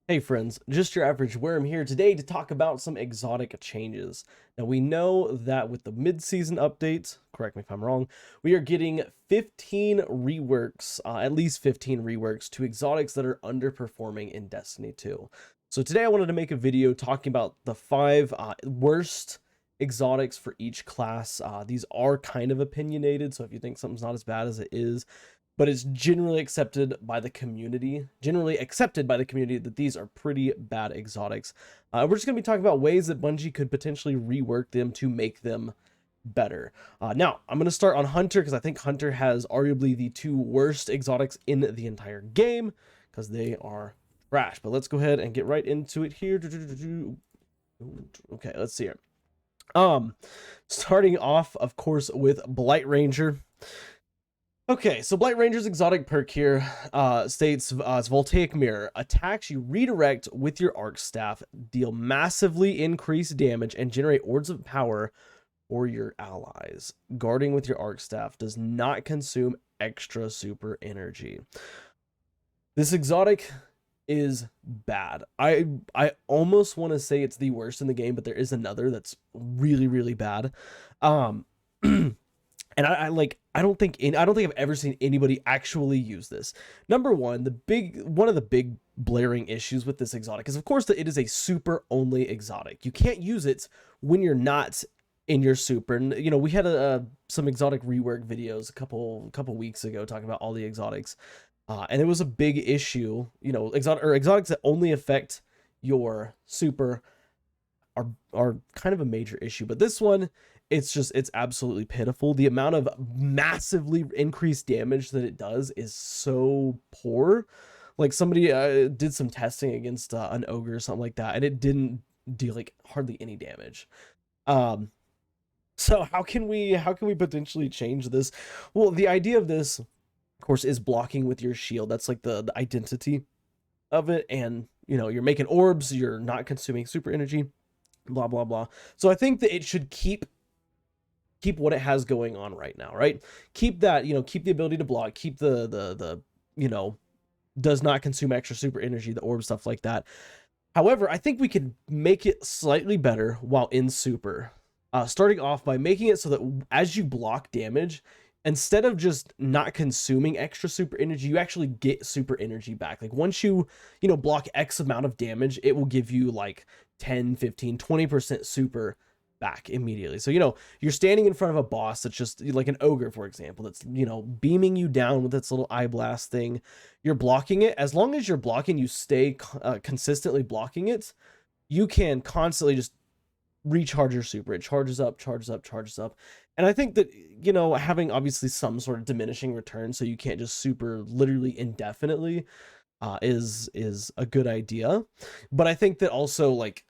Hey friends, just your average worm here today to talk about some exotic changes. Now we know that with the mid-season update, correct me if I'm wrong, we are getting 15 reworks, at least 15 reworks to exotics that are underperforming in Destiny 2. So today I wanted to make a video talking about the 5 worst exotics for each class. These are kind of opinionated, so if you think something's not as bad as it is, but it's generally accepted by the community, that these are pretty bad exotics. We're just going to be talking about ways that Bungie could potentially rework them to make them better. Now, I'm going to start on Hunter because I think Hunter has arguably the 2 worst exotics in the entire game because they are trash. But let's go ahead and get right into it here. Okay, let's see here. Starting off, of course, with Blight Ranger. Okay, so Blight Ranger's exotic perk here states it's Voltaic Mirror. Attacks you redirect with your Arc Staff, deal massively increased damage, and generate orbs of power for your allies. Guarding with your Arc Staff does not consume extra super energy. This exotic is bad. I almost want to say it's the worst in the game, but there is another that's really, really bad. And I don't think I've ever seen anybody actually use this. Number one, one of the big blaring issues with this exotic is, of course, that it is a super only exotic. You can't use it when you're not in your super. And you know, we had some exotic rework videos a couple weeks ago talking about all the exotics, and it was a big issue. You know, exotics that only affect your super are kind of a major issue. But this one, it's absolutely pitiful. The amount of massively increased damage that it does is so poor. Like somebody did some testing against an ogre or something like that, and it didn't do like hardly any damage. So how can we potentially change this? Well, the idea of this, of course, is blocking with your shield. That's like the identity of it, and you know, you're making orbs, you're not consuming super energy, blah blah blah. So I think that it should keep what it has going on right now, right? Keep that, you know, keep the ability to block, keep the you know, does not consume extra super energy, the orb, stuff like that. However, I think we could make it slightly better while in super. Starting off by making it so that as you block damage, instead of just not consuming extra super energy, you actually get super energy back. Like once you know, block X amount of damage, it will give you like 10, 15, 20% super back immediately. So, you know, you're standing in front of a boss that's just like an ogre, for example, that's, you know, beaming you down with its little eye blast thing. You're blocking it. As long as you're blocking, you stay consistently blocking it, you can constantly just recharge your super. It charges up, charges up, charges up. And I think that, you know, having obviously some sort of diminishing return so you can't just super literally indefinitely is a good idea. But I think that also, like,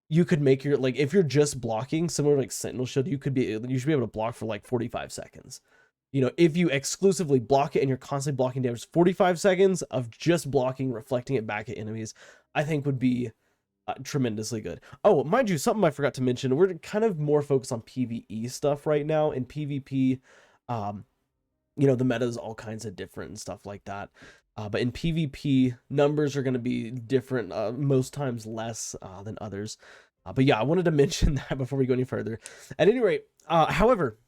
you could make your, like, if you're just blocking, similar to like Sentinel Shield, you should be able to block for like 45 seconds. You know, if you exclusively block it and you're constantly blocking damage, 45 seconds of just blocking, reflecting it back at enemies, I think would be tremendously good. Oh, mind you, something I forgot to mention, we're kind of more focused on PvE stuff right now. In PvP, you know, the meta is all kinds of different and stuff like that. But in PvP, numbers are going to be different, most times less than others. But yeah, I wanted to mention that before we go any further. At any rate, however,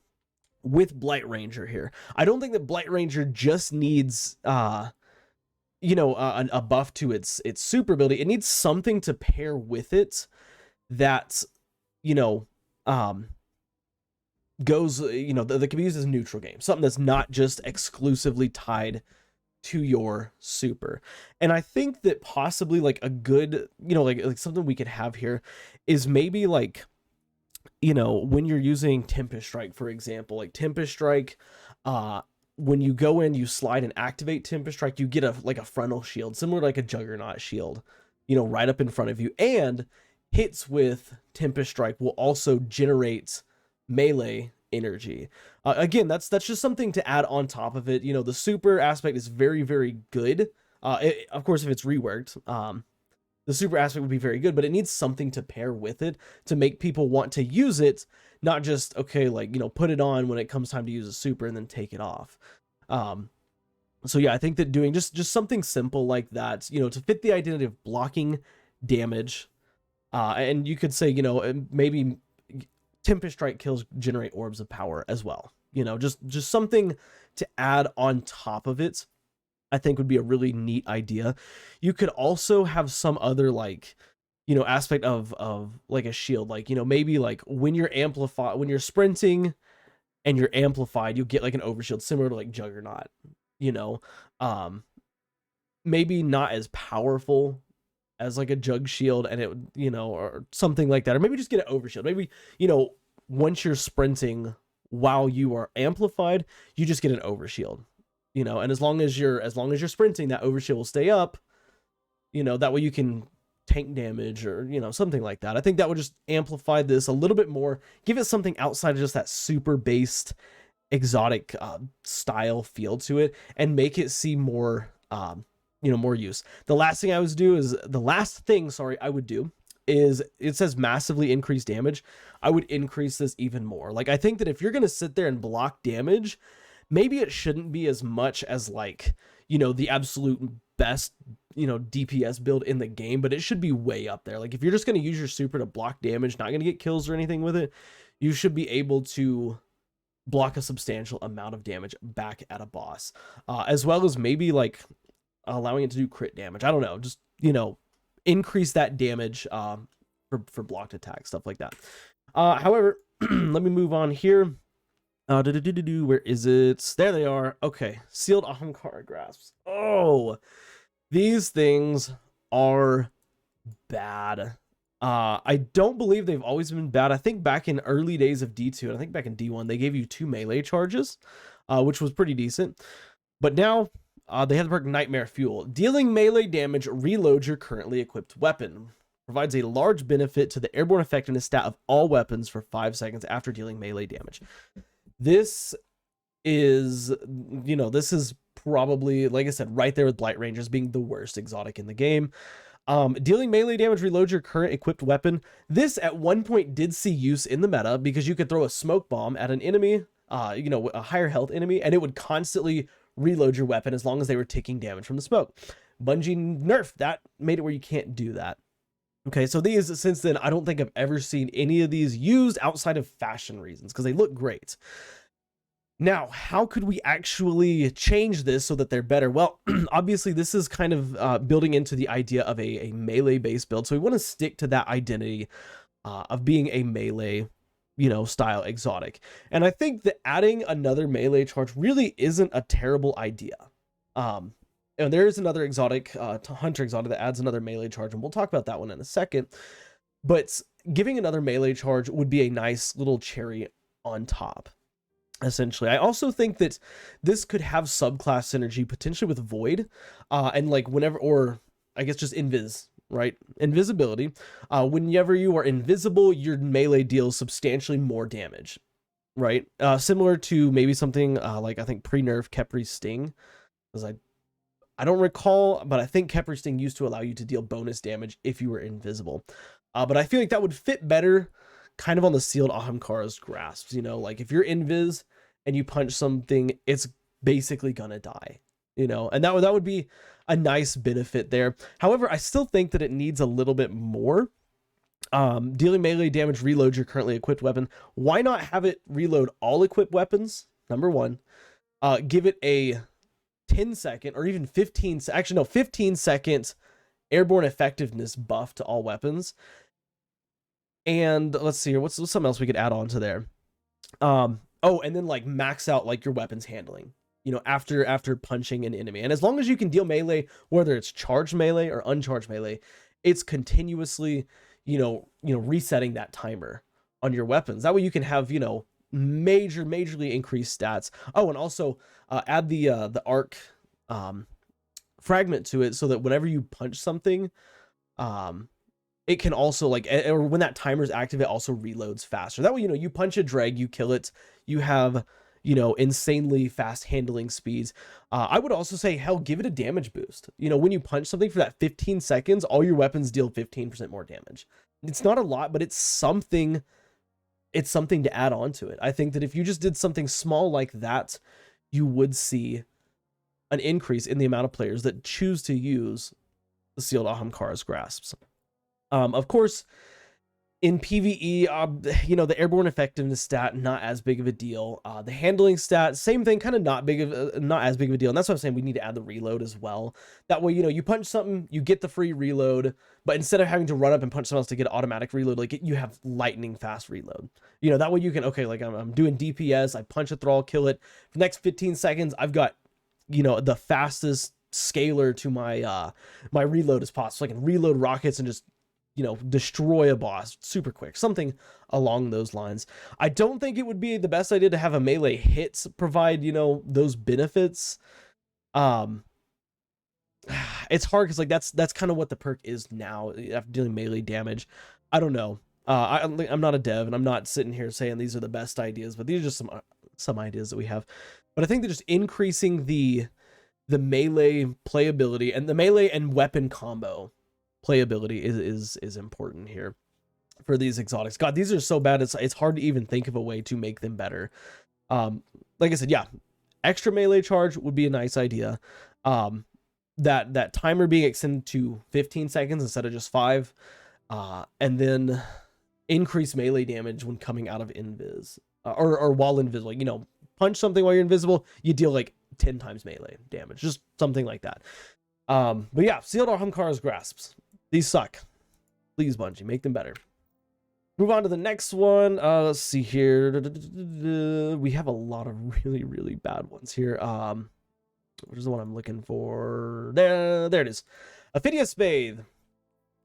with Blight Ranger here, I don't think that Blight Ranger just needs, you know, a buff to its super ability. It needs something to pair with it that, you know, goes, you know, that can be used as a neutral game. Something that's not just exclusively tied to your super. And I think that possibly like a good, you know, like something we could have here is maybe like, you know, when you're using Tempest Strike, for example, like Tempest Strike, when you go in, you slide and activate Tempest Strike, you get a frontal shield, similar to like a Juggernaut shield, you know, right up in front of you. And hits with Tempest Strike will also generate melee energy. Again, that's just something to add on top of it. You know, the super aspect is very, very good. Of course, if it's reworked, the super aspect would be very good, but it needs something to pair with it to make people want to use it, not just, okay, like, you know, put it on when it comes time to use a super and then take it off. So yeah, I think that doing just something simple like that, you know, to fit the identity of blocking damage, and you could say, you know, maybe Tempest Strike kills generate orbs of power as well. You know, just something to add on top of it, I think would be a really neat idea. You could also have some other like, you know, aspect of like a shield, like, you know, maybe like when you're sprinting and you're amplified, you'll get like an overshield similar to like Juggernaut, you know. Um Maybe not as powerful as like a Jug Shield, and it would, you know, or something like that, or maybe just get an overshield. Maybe, you know, once you're sprinting while you are amplified, you just get an overshield, you know, and as long as you're sprinting, that overshield will stay up, you know, that way you can tank damage or, you know, something like that. I think that would just amplify this a little bit more, give it something outside of just that super based exotic style feel to it, and make it see more you know, more use. The last thing I would do is, it says massively increase damage. I would increase this even more. Like, I think that if you're going to sit there and block damage, maybe it shouldn't be as much as like, you know, the absolute best, you know, DPS build in the game, but it should be way up there. Like, if you're just going to use your super to block damage, not going to get kills or anything with it, you should be able to block a substantial amount of damage back at a boss, as well as maybe like allowing it to do crit damage. I don't know, just, you know, increase that damage for blocked attack, stuff like that. However, let me move on here. Where is it? There they are. Okay, sealed Ahamkara grasps. Oh, these things are bad. I don't believe they've always been bad. I think back in early days of D2, and I think back in D1, they gave you 2 melee charges, which was pretty decent. But now they have the perk Nightmare Fuel. Dealing melee damage, reload your currently equipped weapon. Provides a large benefit to the airborne effectiveness stat of all weapons for 5 seconds after dealing melee damage. This is, you know, this is probably, like I said, right there with Blight Rangers being the worst exotic in the game. Dealing melee damage, reload your current equipped weapon. This at one point did see use in the meta because you could throw a smoke bomb at an enemy, you know, a higher health enemy, and it would constantly reload your weapon as long as they were taking damage from the smoke. Bungie nerfed that, made it where you can't do that. Okay, so these, since then, I don't think I've ever seen any of these used outside of fashion reasons because they look great. Now, how could we actually change this so that they're better? Well, obviously, this is kind of building into the idea of a melee-based build. So we want to stick to that identity of being a melee, you know, style exotic. And I think that adding another melee charge really isn't a terrible idea. And there is another exotic, Hunter exotic, that adds another melee charge, and we'll talk about that one in a second. But giving another melee charge would be a nice little cherry on top, essentially. I also think that this could have subclass synergy potentially with Void, and like whenever, or I guess just Invis, right? Invisibility. Whenever you are invisible, your melee deals substantially more damage, right? Similar to maybe something like, I think pre-nerf Khepri Sting, because I don't recall, but I think Khepri Sting used to allow you to deal bonus damage if you were invisible. But I feel like that would fit better kind of on the sealed Ahamkara's grasps, you know, like if you're invis and you punch something, it's basically gonna die, you know, and that would be a nice benefit there. However, I still think that it needs a little bit more. Dealing melee damage, reload your currently equipped weapon. Why not have it reload all equipped weapons? Number one, give it a 10-second or even 15-second airborne effectiveness buff to all weapons. And let's see here, what's something else we could add on to there? Oh, and then like max out like your weapons handling, you know, after punching an enemy. And as long as you can deal melee, whether it's charged melee or uncharged melee, it's continuously, you know, resetting that timer on your weapons. That way you can have, you know, majorly increased stats. Oh, and also add the arc fragment to it so that whenever you punch something, it can also like, or when that timer is active, it also reloads faster. That way, you know, you punch a drag, you kill it, you have, you know, insanely fast handling speeds. I would also say, hell, give it a damage boost. You know, when you punch something for that 15 seconds, all your weapons deal 15% more damage. It's not a lot, but it's something to add on to it. I think that if you just did something small like that, you would see an increase in the amount of players that choose to use the sealed Ahamkara's grasps. Of course, in PvE, the airborne effectiveness stat, not as big of a deal. The handling stat, same thing, kind of not as big of a deal. And that's what I'm saying. We need to add the reload as well. That way, you punch something, you get the free reload, but instead of having to run up and punch someone else to get automatic reload, like you have lightning fast reload. That way you can, okay, like I'm doing DPS, I punch a thrall, kill it. For the next 15 seconds, I've got, the fastest scalar to my my reload as possible. So I can reload rockets and just destroy a boss super quick, something along those lines. I don't think it would be the best idea to have a melee hits provide, those benefits. It's hard because like that's kind of what the perk is now after dealing melee damage. I don't know. I'm not a dev and I'm not sitting here saying these are the best ideas, but these are just some ideas that we have. But I think that just increasing the melee playability and the melee and weapon combo playability is important here for these exotics. God, these are so bad. It's hard to even think of a way to make them better. Like I said, yeah, extra melee charge would be a nice idea. That timer being extended to 15 seconds instead of just 5, and then increase melee damage when coming out of invis, or while invisible. Punch something while you're invisible, you deal like 10 times melee damage, just something like that. But yeah, sealed Ahamkara's grasps. These suck. Please, Bungie, make them better. Move on to the next one. Let's see here. We have a lot of really, really bad ones here. What is the one I'm looking for? There it is. Ophidius Bathe.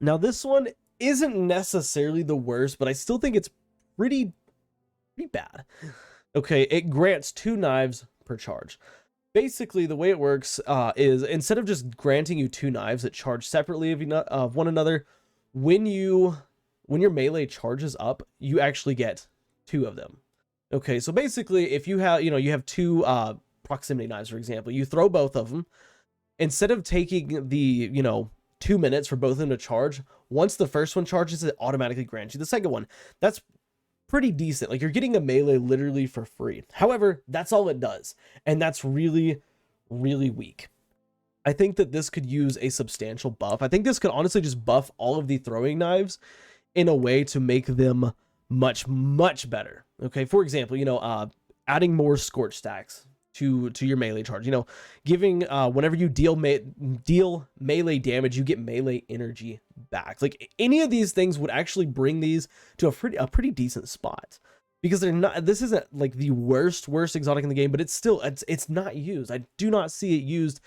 Now, this one isn't necessarily the worst, but I still think it's pretty bad. Okay, it grants 2 knives per charge. Basically, the way it works is instead of just granting you 2 knives that charge separately of one another, when your melee charges up, you actually get 2 of them. Okay, so basically, if you have 2 proximity knives, for example, you throw both of them. Instead of taking the 2 minutes for both of them to charge, once the first one charges, it automatically grants you the second one. That's pretty decent. Like, you're getting a melee literally for free. However, that's all it does, and that's really, really weak. I think that this could use a substantial buff. I think this could honestly just buff all of the throwing knives in a way to make them much, much better. Okay, for example, adding more scorch stacks to your melee charge. Giving whenever you deal melee damage, you get melee energy back. Like, any of these things would actually bring these to a pretty decent spot, because they're not. This isn't like the worst exotic in the game, but it's still it's not used. I do not see it used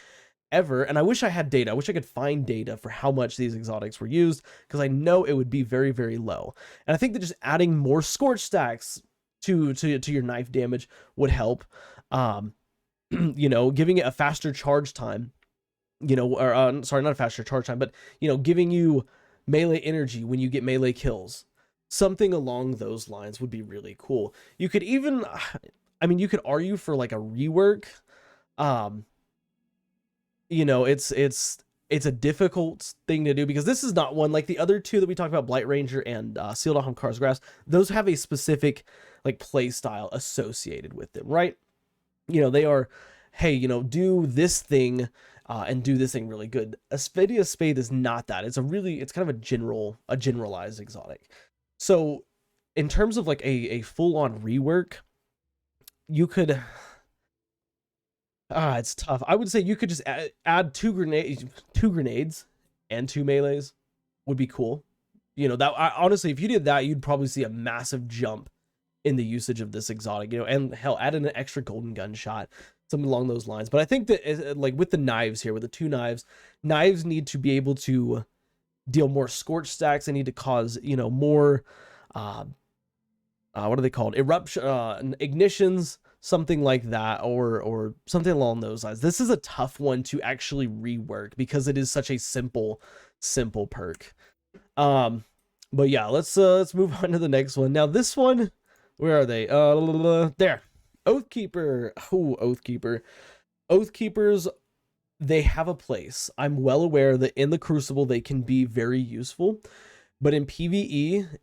ever, and I wish I had data. I wish I could find data for how much these exotics were used, because I know it would be very, very low. And I think that just adding more scorch stacks to your knife damage would help. Giving it a faster charge time, sorry, not a faster charge time, but giving you melee energy when you get melee kills, something along those lines would be really cool. You could even, you could argue for like a rework. It's a difficult thing to do, because this is not one like the other 2 that we talked about, Blight Ranger and Sealed Ahamkara's Grasp. Those have a specific like play style associated with them, right? They are, hey, do this thing and do this thing really good. Ophidius Bathe is not that. It's kind of a generalized exotic. So in terms of like a full-on rework, you could, it's tough. I would say you could just add 2 grenades and 2 melees would be cool. Honestly, if you did that, you'd probably see a massive jump in the usage of this exotic, and hell, add in an extra golden gunshot, something along those lines. But I think that like with the knives here, with the 2 knives need to be able to deal more scorch stacks. They need to cause, more, what are they called? Eruption, ignitions, something like that, or something along those lines. This is a tough one to actually rework, because it is such a simple perk. But yeah, let's move on to the next one. Now this one, where are they? There. Oathkeeper. Oh, Oathkeeper. Oathkeepers, they have a place. I'm well aware that in the Crucible they can be very useful, but in PvE,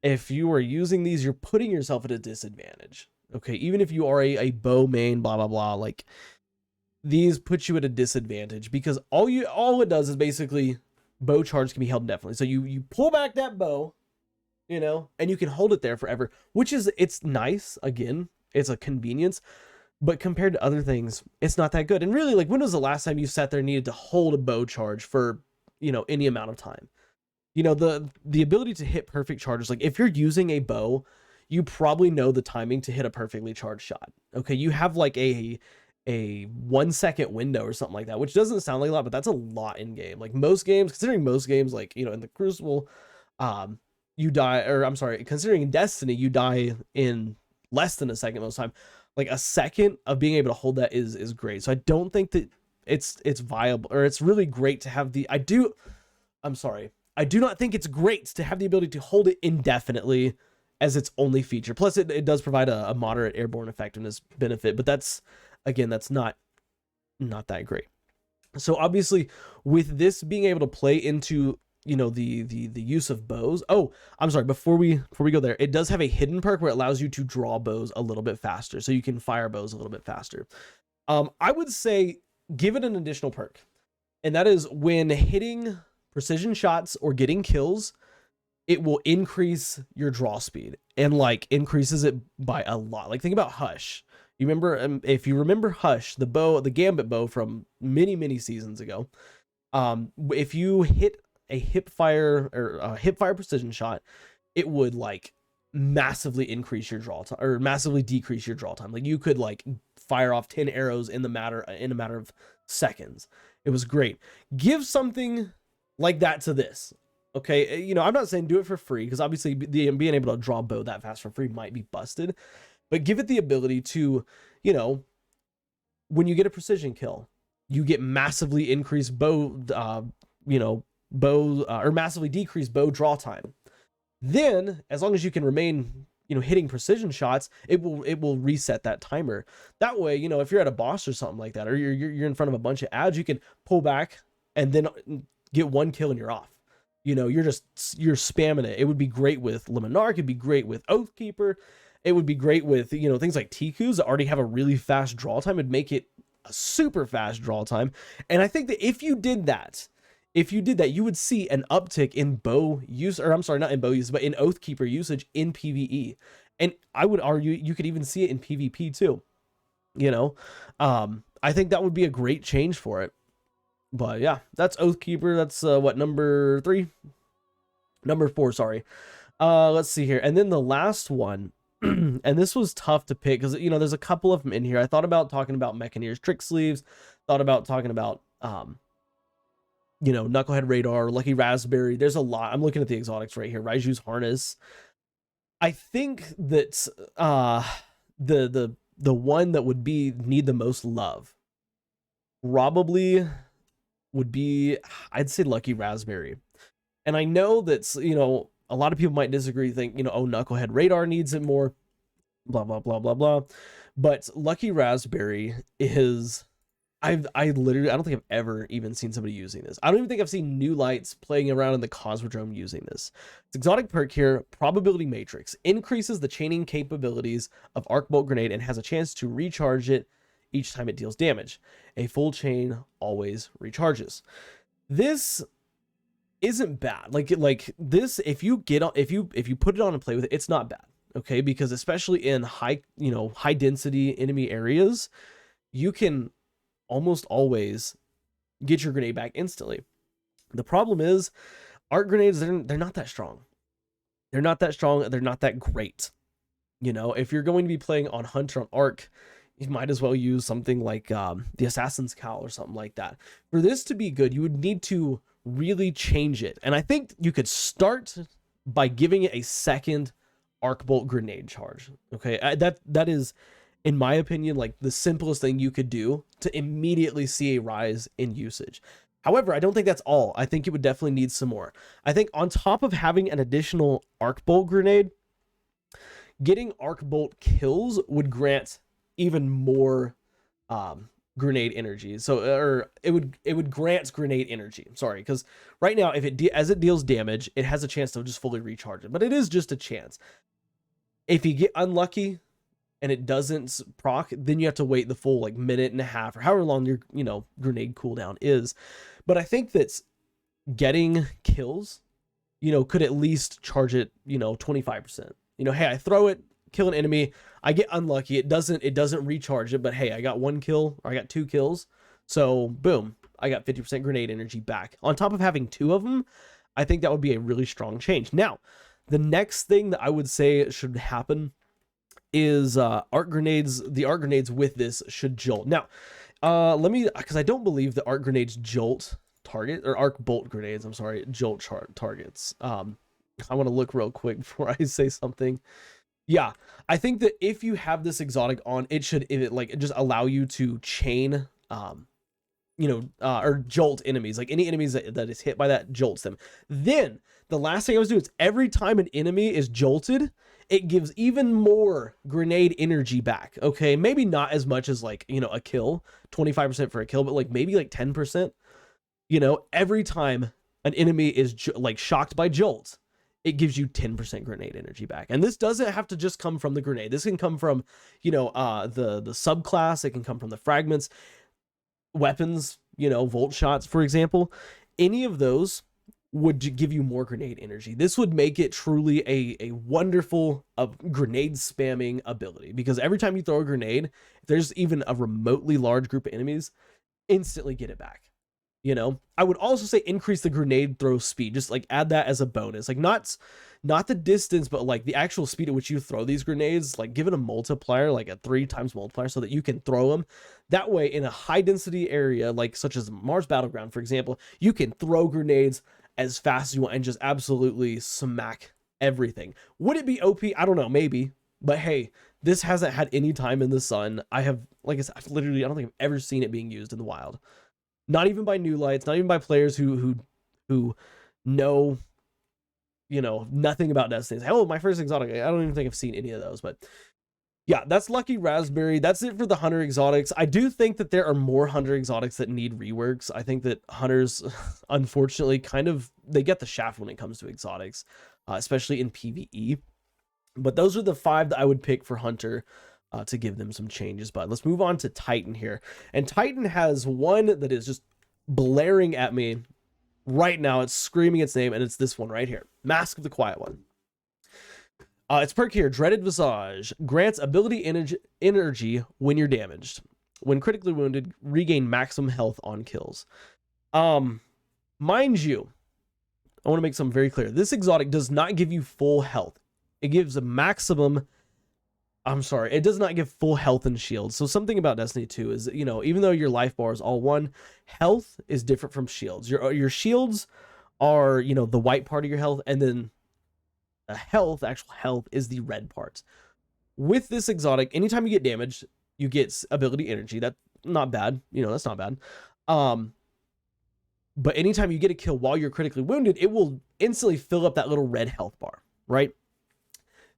if you are using these, you're putting yourself at a disadvantage. Okay, even if you are a bow main, blah blah blah, like these put you at a disadvantage because all it does is basically bow charge can be held indefinitely. So you pull back that bow, you know, and you can hold it there forever, which is, it's nice. Again, it's a convenience, but compared to other things, it's not that good. And really, like, when was the last time you sat there and needed to hold a bow charge for, you know, any amount of time? You know, the ability to hit perfect charges, like if you're using a bow, you probably know the timing to hit a perfectly charged shot. Okay, you have like a 1 second window or something like that, which doesn't sound like a lot, but that's a lot in game. Like most games, considering most games, like, you know, in the Crucible, you die, or I'm sorry, considering Destiny, you die in less than a second most time. Like a second of being able to hold that is great. So I don't think that it's viable, or it's really great to have I do not think it's great to have the ability to hold it indefinitely as its only feature. Plus it does provide a moderate airborne effectiveness benefit, but that's, again, that's not that great. So obviously with this being able to play into, you know, the use of bows. Oh, I'm sorry, before we go there, it does have a hidden perk where it allows you to draw bows a little bit faster, so you can fire bows a little bit faster. I would say give it an additional perk, and that is when hitting precision shots or getting kills, it will increase your draw speed, and like increases it by a lot. Like think about Hush. You remember, if you remember Hush, the Gambit bow from many seasons ago, if you hit a hip fire or a hip fire precision shot, it would like massively increase your draw time, or massively decrease your draw time. Like you could like fire off 10 arrows in a matter of seconds. It was great. Give something like that to this. Okay, you know, I'm not saying do it for free, because obviously being able to draw a bow that fast for free might be busted, but give it the ability to, you know, when you get a precision kill, you get massively increased bow, or massively decreased bow draw time. Then, as long as you can remain, you know, hitting precision shots, it will reset that timer. That way, you know, if you're at a boss or something like that, or you're in front of a bunch of ads, you can pull back and then get one kill and you're off. You know, you're spamming it. It would be great with Limonarch. It'd be great with Oathkeeper. It would be great with, you know, things like Tikus that already have a really fast draw time. It'd make it a super fast draw time. And I think that if you did that, you would see an uptick in bow use, or I'm sorry, not in bow use, but in Oathkeeper usage in PvE. And I would argue you could even see it in PvP too. You know, I think that would be a great change for it. But yeah, that's Oathkeeper. That's what, number 4, sorry. Let's see here. And then the last one, and this was tough to pick because, you know, there's a couple of them in here. I thought about talking about Mechaneer's Trick Sleeves, thought about talking about, you know, Knucklehead Radar, Lucky Raspberry. There's a lot. I'm looking at the exotics right here. Raiju's Harness. I think that the one that would need the most love probably would be, I'd say, Lucky Raspberry. And I know that, you know, a lot of people might disagree, think, you know, oh, Knucklehead Radar needs it more, blah, blah, blah, blah, blah. But Lucky Raspberry is, I don't think I've ever even seen somebody using this. I don't even think I've seen New Lights playing around in the Cosmodrome using this. It's exotic perk here, Probability Matrix. Increases the chaining capabilities of Arc Bolt Grenade and has a chance to recharge it each time it deals damage. A full chain always recharges. This isn't bad. Like this, if you put it on and play with it, it's not bad. Okay, because especially in high density enemy areas, you can almost always get your grenade back instantly. The problem is arc grenades, they're not that strong. They're not that strong. They're not that great. You know, if you're going to be playing on Hunter on Arc, you might as well use something like the Assassin's Cowl or something like that. For this to be good, you would need to really change it. And I think you could start by giving it a second Arc Bolt grenade charge. Okay, that is, in my opinion, like the simplest thing you could do to immediately see a rise in usage. However, I don't think that's all. I think it would definitely need some more. I think on top of having an additional Arc Bolt grenade, getting Arc Bolt kills would grant even more grenade energy. So, or it would grant grenade energy. Sorry, because right now, if as it deals damage, it has a chance to just fully recharge it, but it is just a chance. If you get unlucky, and it doesn't proc, then you have to wait the full like minute and a half or however long your, you know, grenade cooldown is. But I think that's getting kills, you know, could at least charge it, you know, 25%. You know, hey, I throw it, kill an enemy, I get unlucky, it doesn't recharge it, but hey, I got 1 kill or I got 2 kills. So boom, I got 50% grenade energy back. On top of having 2 of them, I think that would be a really strong change. Now, the next thing that I would say should happen is arc grenades. The arc grenades with this should jolt. Now, let me, because I don't believe the arc grenades jolt target, or arc bolt grenades, I'm sorry, jolt targets. I want to look real quick before I say something. Yeah, I think that if you have this exotic on, it should like just allow you to chain, you know, or jolt enemies. Like any enemies that is hit by that jolts them. Then the last thing I was doing is every time an enemy is jolted, it gives even more grenade energy back. Okay, maybe not as much as like, you know, a kill, 25% for a kill, but like maybe like 10%. You know, every time an enemy is like shocked by jolts, it gives you 10% grenade energy back. And this doesn't have to just come from the grenade. This can come from, you know, the subclass. It can come from the fragments, weapons, you know, volt shots, for example. Any of those would give you more grenade energy. This would make it truly a wonderful grenade spamming ability, because every time you throw a grenade, if there's even a remotely large group of enemies, instantly get it back. You know, I would also say increase the grenade throw speed, just like add that as a bonus, like not the distance, but like the actual speed at which you throw these grenades, like give it a multiplier, like a 3 times multiplier, so that you can throw them. That way in a high density area, like such as Mars Battleground, for example, you can throw grenades as fast as you want and just absolutely smack everything. Would it be OP? I don't know, maybe, but hey, this hasn't had any time in the sun. I have, like I said, I don't think I've ever seen it being used in the wild. Not even by new lights, not even by players who know, you know, nothing about Destiny. Oh, my first exotic. I don't even think I've seen any of those, but yeah, that's Lucky Raspberry. That's it for the Hunter exotics. I do think that there are more Hunter exotics that need reworks. I think that Hunters, unfortunately, they get the shaft when it comes to exotics, especially in PvE. But those are the 5 that I would pick for Hunter. To give them some changes. But let's move on to Titan here. And Titan has one that is just blaring at me right now. It's screaming its name, and it's this one right here, Mask of the Quiet One. It's perk here, Dreaded Visage, grants ability energy when you're damaged. When critically wounded, regain maximum health on kills. Mind you, I want to make something very clear. This exotic does not give you full health. It gives a maximum, it does not give full health and shields. So something about Destiny 2 is, you know, even though your life bar is all one, health is different from shields. Your shields are, you know, the white part of your health, and then the actual health is the red part. With this exotic, anytime you get damaged, you get ability energy. That's not bad. You know, that's not bad. But anytime you get a kill while you're critically wounded, it will instantly fill up that little red health bar, right?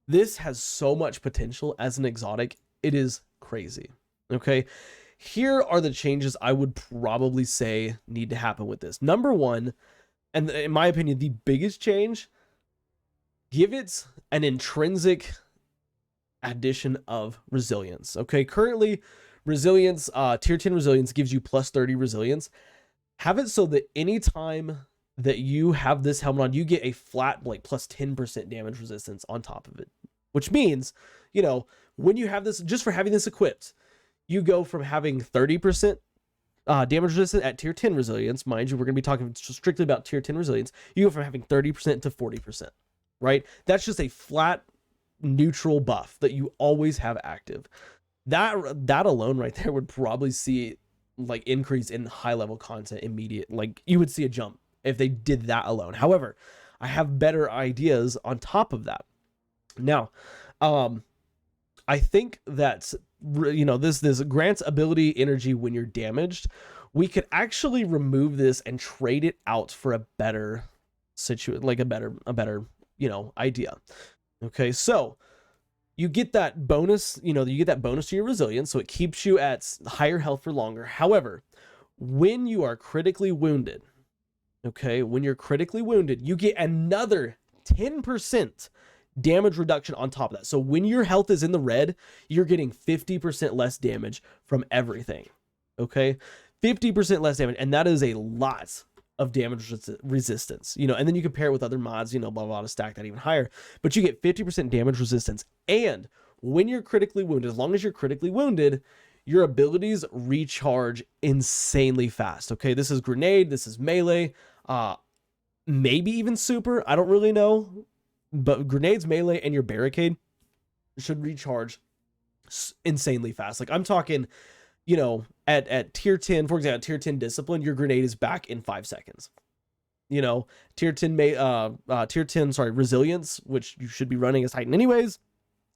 This has so much potential as an exotic. It is crazy. Okay. Here are the changes I would probably say need to happen with this. Number 1, and in my opinion, the biggest change, give it an intrinsic addition of resilience. Okay. Currently, resilience, tier 10 resilience gives you plus 30 resilience. Have it so that anytime that you have this helmet on, you get a flat, like, plus 10% damage resistance on top of it. Which means, you know, when you have this, just for having this equipped, you go from having 30% damage resistance at tier 10 resilience. Mind you, we're going to be talking strictly about tier 10 resilience. You go from having 30% to 40%, right? That's just a flat, neutral buff that you always have active. That alone right there would probably see, like, increase in high level content immediate. Like, you would see a jump if they did that alone. However, I have better ideas on top of that. Now, I think that, you know, this grants ability energy when you're damaged. We could actually remove this and trade it out for a better situation, like a better, you know, idea. Okay, so you get that bonus, you know, you get that bonus to your resilience, so it keeps you at higher health for longer. However, when you are critically wounded, okay, when you're critically wounded, you get another 10% damage reduction on top of that. So when your health is in the red, you're getting 50% less damage from everything. Okay, 50% less damage, and that is a lot of damage resistance, you know. And then you compare it with other mods, you know, blah, blah, blah, to stack that even higher. But you get 50% damage resistance, and when you're critically wounded, as long as you're critically wounded, your abilities recharge insanely fast. Okay, this is grenade, this is melee, maybe even super, I don't really know, but grenades, melee, and your barricade should recharge insanely fast. Like I'm talking, you know, at tier 10, for example, tier 10 discipline, your grenade is back in 5 seconds. You know, tier 10 resilience, which you should be running as Titan anyways,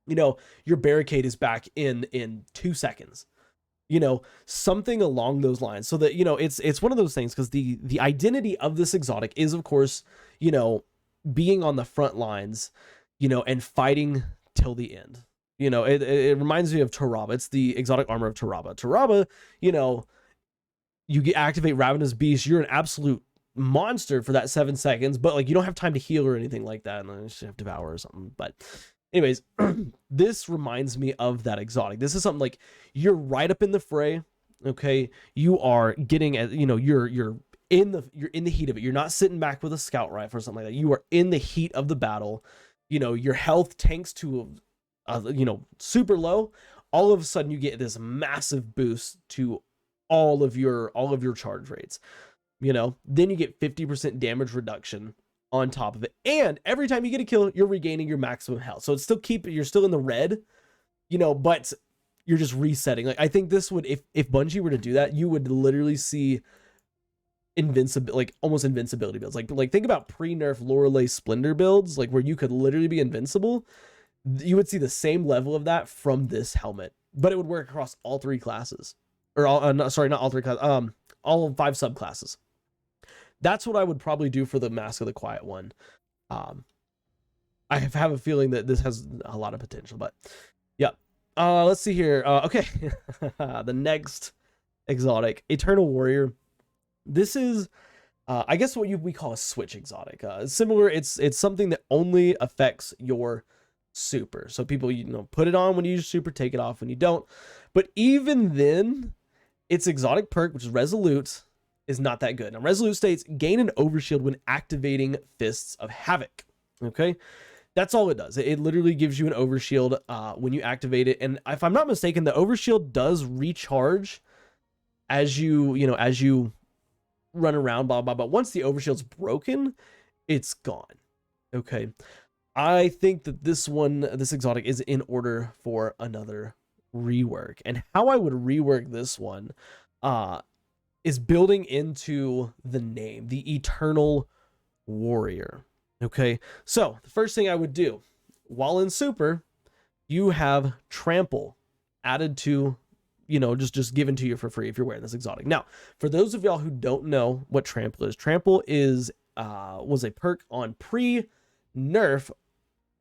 you know, your barricade is back in 2 seconds. You know, something along those lines, so that, you know, it's one of those things, because the identity of this exotic is, of course, you know, being on the front lines, you know, and fighting till the end. You know, it reminds me of Taraba. It's the exotic armor of Taraba. Taraba, you know, you activate Ravenous Beast, you're an absolute monster for that 7 seconds, but like you don't have time to heal or anything like that, and then you just have Devour or something. But anyways, this reminds me of that exotic. This is something like you're right up in the fray. Okay, you are getting, you know, you're in the heat of it. You're not sitting back with a scout rifle or something like that. You are in the heat of the battle. You know, your health tanks to you know, super low. All of a sudden you get this massive boost to all of your charge rates. You know, then you get 50% damage reduction on top of it, and every time you get a kill, you're regaining your maximum health. So it's still you're still in the red, you know, but you're just resetting. Like I think this would, if Bungie were to do that, you would literally see invincibility, like almost invincibility builds. Like think about pre-nerf Lorelei Splendor builds, like where you could literally be invincible. You would see the same level of that from this helmet, but it would work across all 3 classes, or all, not all 3 classes, all 5 subclasses. That's what I would probably do for the Mask of the Quiet One. I have a feeling that this has a lot of potential, but yeah. Let's see here. Okay, the next exotic, Eternal Warrior. This is, I guess, what we call a switch exotic. Similar, it's something that only affects your super. So people, you know, put it on when you use super, take it off when you don't. But even then, its exotic perk, which is Resolute, is not that good. Now, Resolute states gain an overshield when activating Fists of Havoc. Okay, that's all it does. It literally gives you an overshield when you activate it. And if I'm not mistaken, the overshield does recharge as you run around, blah blah. But once the overshield's broken, it's gone. Okay, I think that this exotic is in order for another rework. And how I would rework this one is building into the name, the Eternal Warrior. Okay, so the first thing I would do, while in super, you have Trample added to, you know, just given to you for free if you're wearing this exotic. Now, for those of y'all who don't know what Trample is was a perk on pre-nerf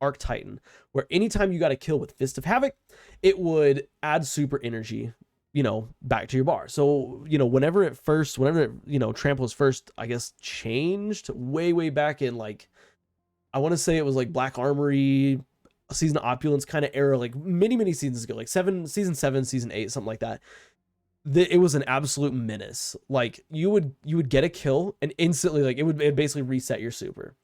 Arc Titan, where anytime you got a kill with Fist of Havoc, it would add super energy, you know, back to your bar. So, you know, whenever you know, Trample was first, I guess, changed way back in, like, I want to say it was like Black Armory, Season of Opulence kind of era, like many seasons ago, like season 7, season 8, something like that. It was an absolute menace. Like you would get a kill and instantly, like it basically reset your super.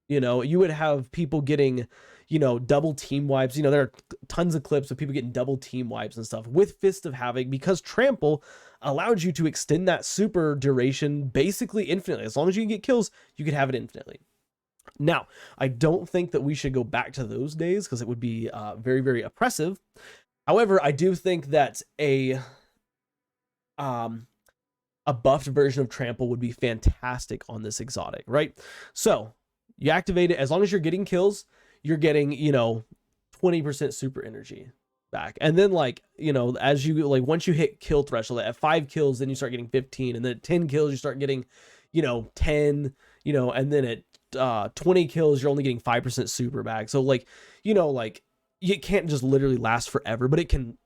You know, you would have people getting, you know, double team wipes. You know, there are tons of clips of people getting double team wipes and stuff with Fist of Havoc, because Trample allowed you to extend that super duration basically infinitely. As long as you can get kills, you could have it infinitely. Now, I don't think that we should go back to those days, because it would be very oppressive. However, I do think that a buffed version of Trample would be fantastic on this exotic, right? So you activate it, as long as you're getting kills, you're getting, you know, 20% super energy back. And then, like, you know, as you, like, once you hit kill threshold at 5 kills, then you start getting 15, and then at 10 kills you start getting, you know, 10, you know, and then at 20 kills you're only getting 5% super back. So, like, you know, like, it can't just literally last forever, but it can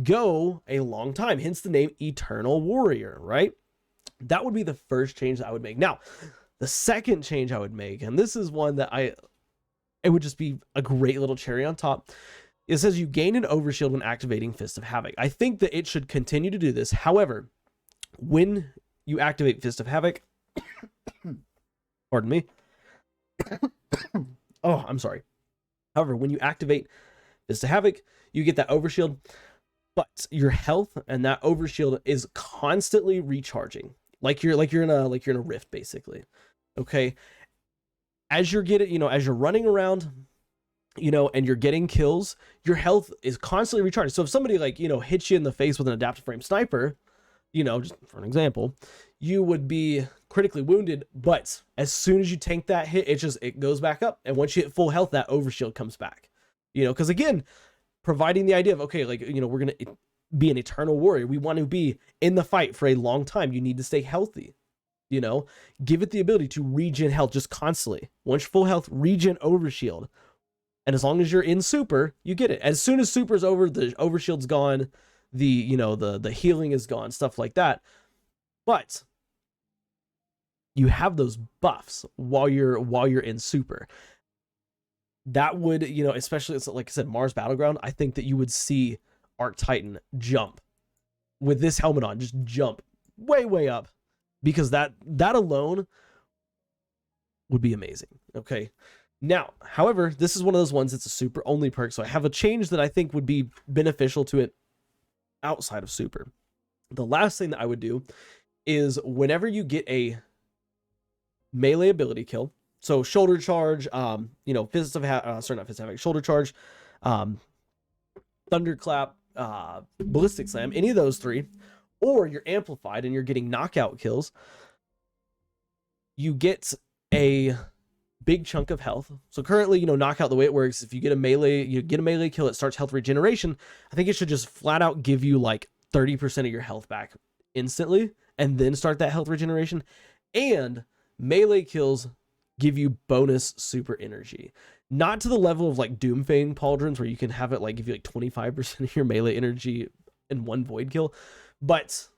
go a long time, hence the name Eternal Warrior, right? That would be the first change that I would make. Now, the second change I would make, and this is one that it would just be a great little cherry on top. It says you gain an overshield when activating Fist of Havoc. I think that it should continue to do this. However, when you activate Fist of Havoc, pardon me. Oh, I'm sorry. However, when you activate Fist of Havoc, you get that overshield, but your health and that overshield is constantly recharging. Like you're in a rift, basically. Okay. As you're as you're running around, and you're getting kills, your health is constantly recharging. So if somebody hits you in the face with an adaptive frame sniper, just for an example, you would be critically wounded, but as soon as you tank that hit, it goes back up. And once you hit full health, that overshield comes back. Because again, providing the idea of, okay, we're going to be an eternal warrior. We want to be in the fight for a long time. You need to stay healthy. Give it the ability to regen health just constantly. Once you're full health, regen overshield. And as long as you're in super, you get it. As soon as super's over, the overshield's gone, the healing is gone, stuff like that. But you have those buffs while you're in super. That would, especially like I said, Mars Battleground, I think that you would see Arc Titan jump with this helmet on, just jump way up, because that alone would be amazing. Okay. Now, however, this is one of those ones that's a super only perk, so I have a change that I think would be beneficial to it outside of super. The last thing that I would do is whenever you get a melee ability kill, so shoulder charge, Fist of Havoc, shoulder charge, thunderclap, ballistic slam, any of those three, or you're amplified and you're getting knockout kills, you get a big chunk of health. So currently, knockout, the way it works, if you get a melee kill, it starts health regeneration. I think it should just flat out give you like 30% of your health back instantly and then start that health regeneration. And melee kills give you bonus super energy. Not to the level of like Doomfang pauldrons where you can have it like give you like 25% of your melee energy in one void kill, but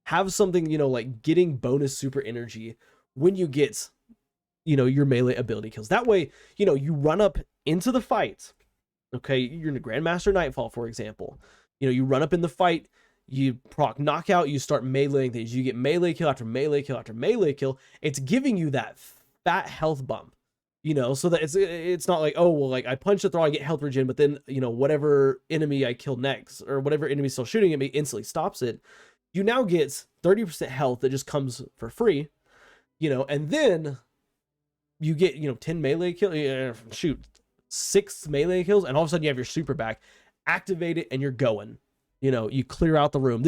have something, like getting bonus super energy when you get your melee ability kills. That way, you run up into the fight. Okay, you're in a Grandmaster Nightfall, for example. You run up in the fight, you proc knockout, you start meleeing things. You get melee kill after melee kill after melee kill. It's giving you that fat health bump, so that it's not like, oh, well, like I punch the throw, I get health regen, but then, whatever enemy I kill next or whatever enemy's still shooting at me instantly stops it. You now get 30% health that just comes for free, and then you get 10 melee kills, 6 melee kills, and all of a sudden you have your super back, activate it, and you're going. You clear out the room.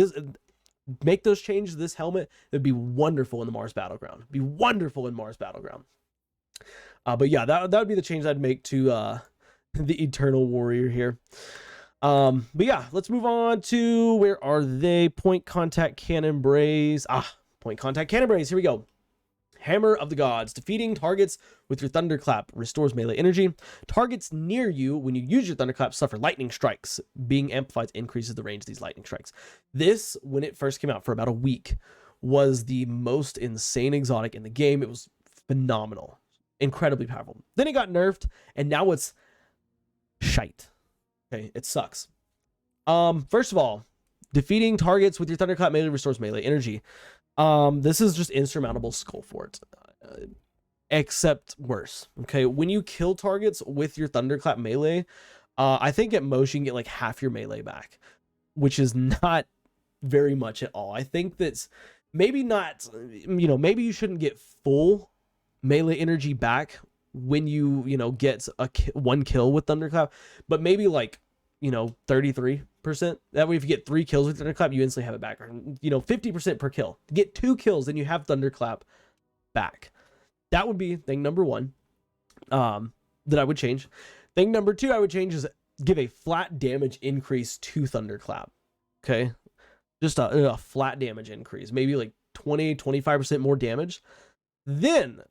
Make those changes to this helmet. It'd be wonderful in the Mars Battleground. But yeah, that would be the change I'd make to the Eternal Warrior here. But yeah, let's move on to, where are they? Point contact cannon brace. Point contact cannon brace. Here we go. Hammer of the Gods. Defeating targets with your Thunderclap restores melee energy. Targets near you, when you use your Thunderclap, suffer lightning strikes. Being amplified increases the range of these lightning strikes. This, when it first came out for about a week, was the most insane exotic in the game. It was phenomenal. Incredibly powerful. Then it got nerfed, and now it's shite. Okay, it sucks. First of all, defeating targets with your Thunderclap melee restores melee energy. This is just insurmountable skull fort, except worse. Okay, when you kill targets with your Thunderclap melee, I think at most you can get like half your melee back, which is not very much at all. I think that's maybe not, maybe you shouldn't get full melee energy back when you get one kill with Thunderclap, but maybe like 33%. That way, if you get 3 kills with Thunderclap, you instantly have it back. Or 50% per kill. Get 2 kills, then you have Thunderclap back. That would be thing number 1 that I would change. Thing number 2 I would change is give a flat damage increase to Thunderclap. Okay, just a flat damage increase, maybe like 20-25% more damage. Then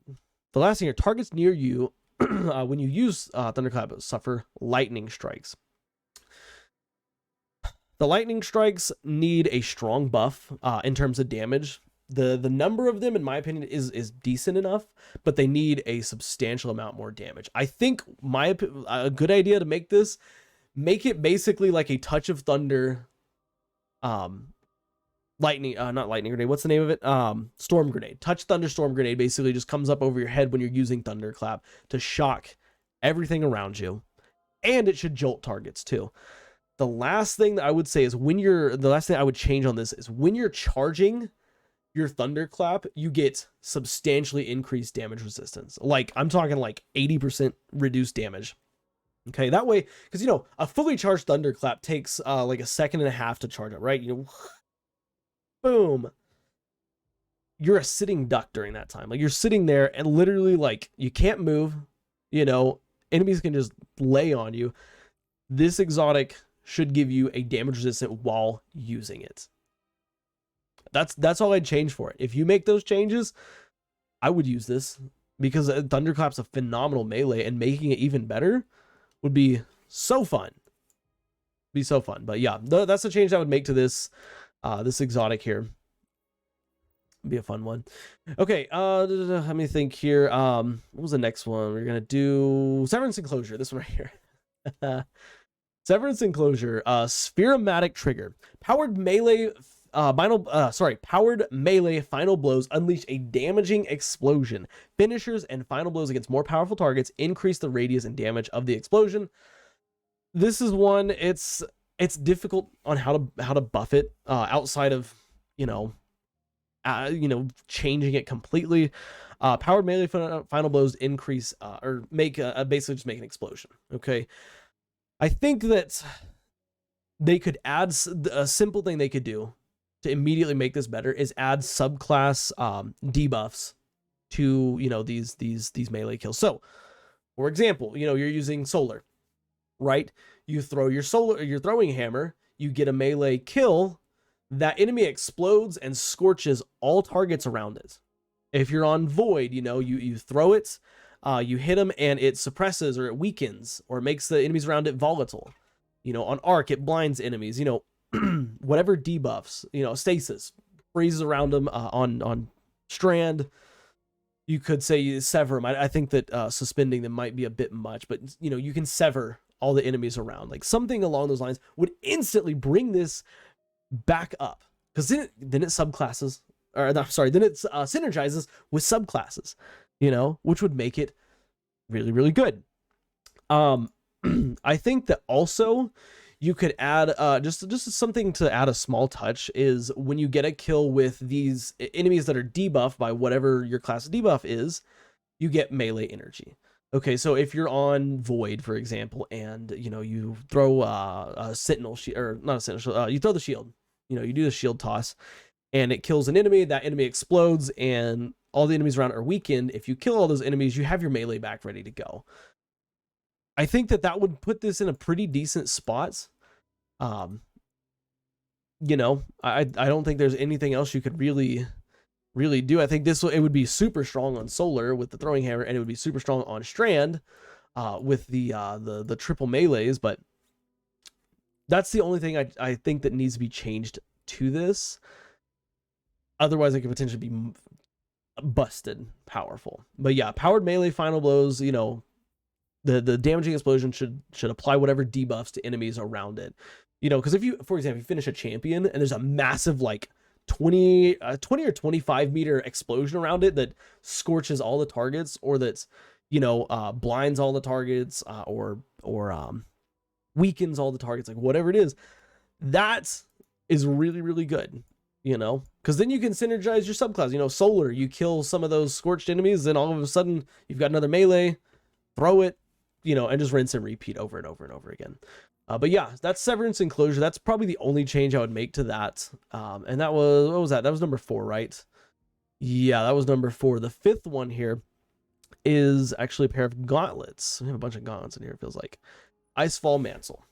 the last thing here, targets near you when you use Thunderclap suffer lightning strikes. The lightning strikes need a strong buff in terms of damage. The number of them, in my opinion, is decent enough, but they need a substantial amount more damage. I think a good idea to make this, make it basically like a touch of thunder, lightning, not lightning grenade. What's the name of it? Storm grenade. Touch thunder storm grenade basically just comes up over your head when you're using thunderclap to shock everything around you, and it should jolt targets too. The last thing that I would say is the last thing I would change on this is when you're charging your thunderclap, you get substantially increased damage resistance. Like I'm talking like 80% reduced damage. Okay, that way, because a fully charged thunderclap takes like a second and a half to charge up, right? Boom. You're a sitting duck during that time. Like you're sitting there and literally like you can't move, enemies can just lay on you. This exotic should give you a damage resistant while using it. That's all I'd change for it. If you make those changes, I would use this because Thunderclap's a phenomenal melee, and making it even better would be so fun. Be so fun. But yeah, that's the change I would make to this this exotic here. Be a fun one. Okay, let me think here. What was the next one? We're gonna do Severance Enclosure. This one right here. Severance Enclosure, Spheromatic Trigger. Powered melee final blows unleash a damaging explosion. Finishers and final blows against more powerful targets increase the radius and damage of the explosion. This is one, it's difficult on how to buff it outside of changing it completely. Powered melee final blows increase or make basically just make an explosion. Okay, I think that they could add a simple thing they could do to immediately make this better is add subclass debuffs to these melee kills. So, for example, you're using solar, right? You throw your throwing hammer, you get a melee kill. That enemy explodes and scorches all targets around it. If you're on void, you throw it, you hit them and it suppresses or it weakens or makes the enemies around it volatile. On arc, it blinds enemies. Whatever debuffs, stasis, freezes around them. On strand, you could say you sever them. I think that suspending them might be a bit much, but you can sever all the enemies around. Like something along those lines would instantly bring this back up, because then it subclasses, or no, sorry, then it synergizes with subclasses, which would make it really, really good. I think that also you could add just something to add a small touch is when you get a kill with these enemies that are debuffed by whatever your class debuff is, you get melee energy. Okay, so if you're on void, for example, and you throw a sentinel shield, or not a sentinel shield, you throw the shield, you do the shield toss, and it kills an enemy. That enemy explodes, and all the enemies around are weakened. If you kill all those enemies, you have your melee back ready to go. I think that would put this in a pretty decent spot. I don't think there's anything else you could really do. I think it would be super strong on solar with the throwing hammer, and it would be super strong on strand with the triple melees. But that's the only thing I think that needs to be changed to this. Otherwise, it could potentially be busted powerful. But yeah, powered melee final blows, the damaging explosion should apply whatever debuffs to enemies around it. Because if you, for example, you finish a champion and there's a massive like 20 or 25 meter explosion around it that scorches all the targets, or that's blinds all the targets, or weakens all the targets, like whatever it is, that is really, really good. Because then you can synergize your subclass. Solar, you kill some of those scorched enemies, then all of a sudden you've got another melee, throw it, and just rinse and repeat over and over and over again. But yeah, that's Severance Enclosure. That's probably the only change I would make to that. And that was, what was that? That was number 4, right? Yeah, that was number 4. The 5th one here is actually a pair of gauntlets. We have a bunch of gauntlets in here, it feels like. Icefall Mantle.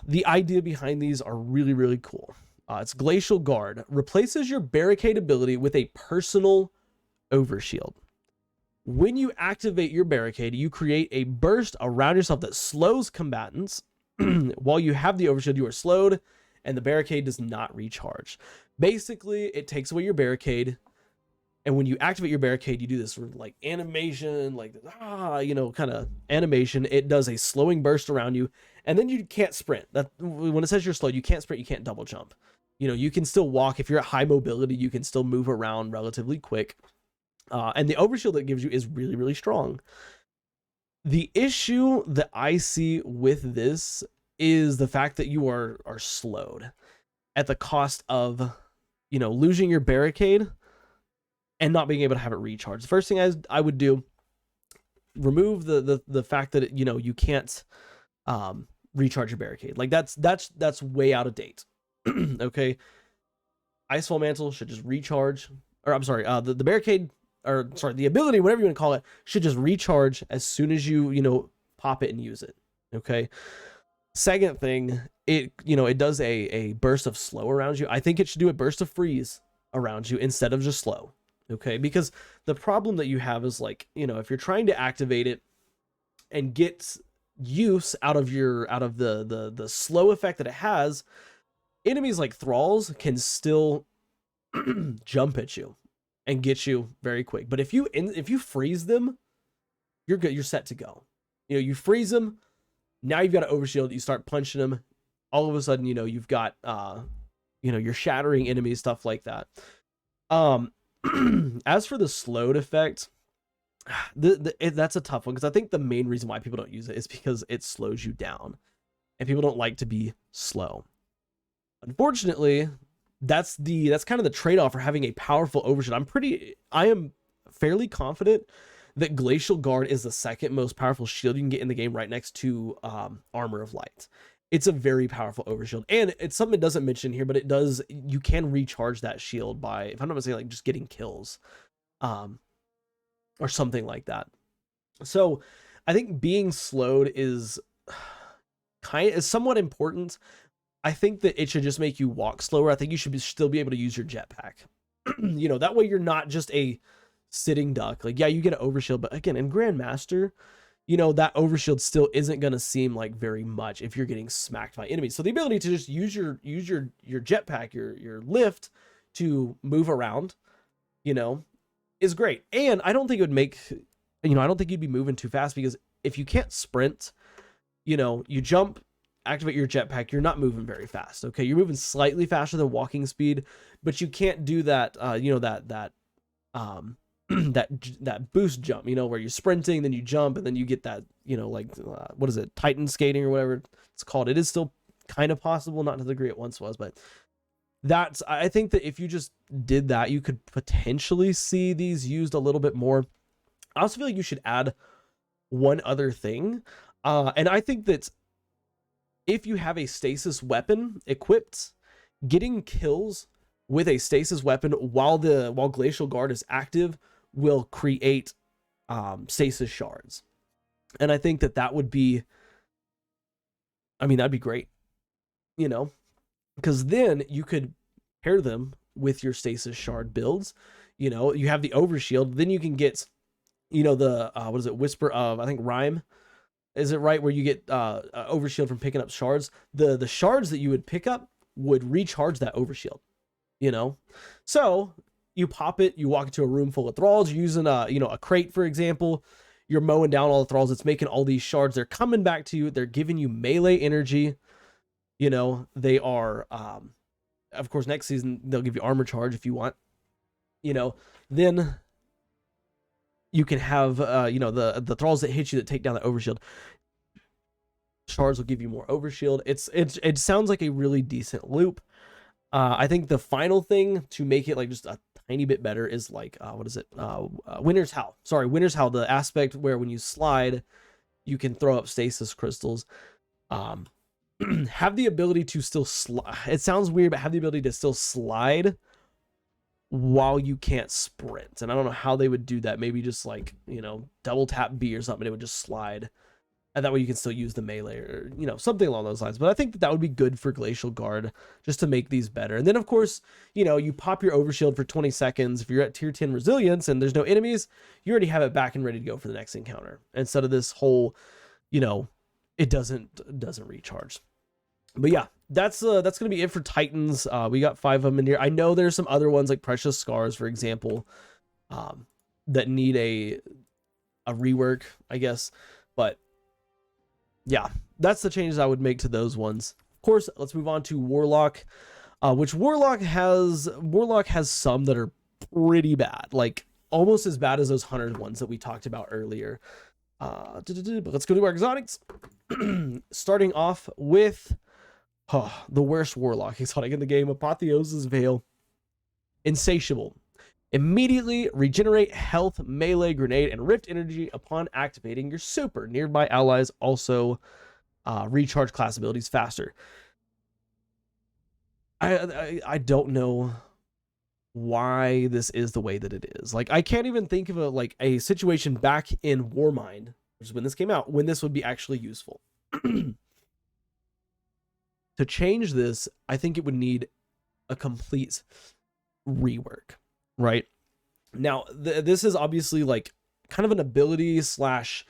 The idea behind these are really, really cool. It's Glacial Guard. Replaces your barricade ability with a personal overshield. When you activate your barricade, you create a burst around yourself that slows combatants. While you have the overshield, you are slowed, and the barricade does not recharge. Basically, it takes away your barricade, and when you activate your barricade, you do this sort of like animation, like kind of animation. It does a slowing burst around you, and then you can't sprint. That when it says you're slowed, you can't sprint, you can't double jump. You can still walk. If you're at high mobility, you can still move around relatively quick. And the overshield that gives you is really, really strong. The issue that I see with this is the fact that you are slowed at the cost of, losing your barricade and not being able to have it recharge. The first thing I would do, remove the fact that you can't recharge your barricade. Like that's way out of date. Okay, Icefall Mantle should just recharge, or I'm sorry, the barricade, or sorry, the ability, whatever you want to call it, should just recharge as soon as you pop it and use it. Okay. Second thing, it does a burst of slow around you. I think it should do a burst of freeze around you instead of just slow. Okay, because the problem that you have is like, if you're trying to activate it and get use out of the slow effect that it has, enemies like thralls can still jump at you and get you very quick. But if you freeze them, you're good. You're set to go. You freeze them. Now you've got an overshield. You start punching them. All of a sudden, you've got you're shattering enemies, stuff like that. As for the slowed effect, that's a tough one, because I think the main reason why people don't use it is because it slows you down, and people don't like to be slow. Unfortunately, that's kind of the trade-off for having a powerful overshield. I am fairly confident that Glacial Guard is the second most powerful shield you can get in the game, right next to Armor of Light. It's a very powerful overshield, and it's something it doesn't mention here, but you can recharge that shield by, if I'm not mistaken, like just getting kills, or something like that. So I think being slowed is somewhat important. I think that it should just make you walk slower. I think you should still be able to use your jetpack. That way you're not just a sitting duck. Like, yeah, you get an overshield, but again, in Grandmaster, that overshield still isn't going to seem like very much if you're getting smacked by enemies. So the ability to just use your jetpack, your lift to move around, is great. And I don't think it would make, I don't think you'd be moving too fast, because if you can't sprint, you jump, activate your jetpack, you're not moving very fast. Okay, you're moving slightly faster than walking speed, but you can't do that that boost jump, where you're sprinting, then you jump, and then you get that, what is it, Titan skating or whatever it's called. It is still kind of possible, not to the degree it once was, but I think that if you just did that, you could potentially see these used a little bit more. I also feel like you should add one other thing, and I think that if you have a stasis weapon equipped, getting kills with a stasis weapon while Glacial Guard is active will create stasis shards. And I think that would be, that'd be great, because then you could pair them with your stasis shard builds. You have the overshield, then you can get, what is it, Whisper of, I think, Rhyme. Is it right, where you get overshield from picking up shards? The shards that you would pick up would recharge that overshield. So you pop it, you walk into a room full of thralls, you're using a crate, for example, you're mowing down all the thralls, it's making all these shards, they're coming back to you, they're giving you melee energy. They are, of course, next season they'll give you armor charge if you want. Then you can have the thralls that hit you that take down the overshield. Shards will give you more overshield. It sounds like a really decent loop. I think the final thing to make it like just a tiny bit better is like what is it? Winter's Howl. Sorry, Winter's Howl. The aspect where when you slide, you can throw up stasis crystals. Have the ability to still slide. It sounds weird, but have the ability to still slide while you can't sprint. And I don't know how they would do that. Maybe just like, double tap B or something. It would just slide. And that way you can still use the melee, or, something along those lines. But I think that would be good for Glacial Guard, just to make these better. And then, of course, you pop your overshield for 20 seconds. If you're at tier 10 resilience and there's no enemies, you already have it back and ready to go for the next encounter. Instead of this whole, it doesn't recharge. But yeah, that's gonna be it for Titans. We got 5 of them in here. I know there's some other ones like Precious Scars, for example, that need a rework, I guess. But yeah, that's the changes I would make to those ones. Of course, let's move on to Warlock, which Warlock has some that are pretty bad, like almost as bad as those 100 ones that we talked about earlier. But let's go to our exotics. Starting off with the worst Warlock exotic in the game, Apotheosis Veil. Insatiable. Immediately regenerate health, melee, grenade, and rift energy upon activating your super. Nearby allies also recharge class abilities faster. I don't know why this is the way that it is. Like, I can't even think of a situation back in Warmind, which is when this came out, when this would be actually useful. To change this, I think it would need a complete rework, right? Now, this is obviously like kind of an ability slash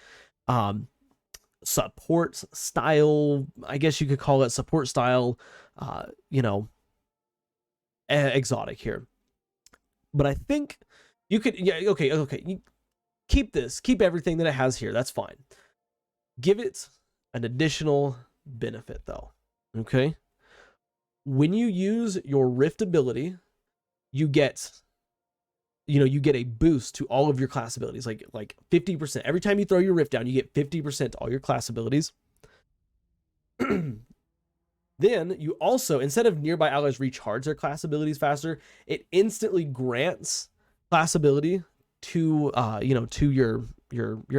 support style, I guess you could call it support style, exotic here. But I think you could, yeah, okay, you keep everything that it has here. That's fine. Give it an additional benefit though. Okay. When you use your Rift ability, you get a boost to all of your class abilities, like 50%. Every time you throw your Rift down, you get 50% to all your class abilities. Then you also, instead of nearby allies recharge their class abilities faster, it instantly grants class ability to to your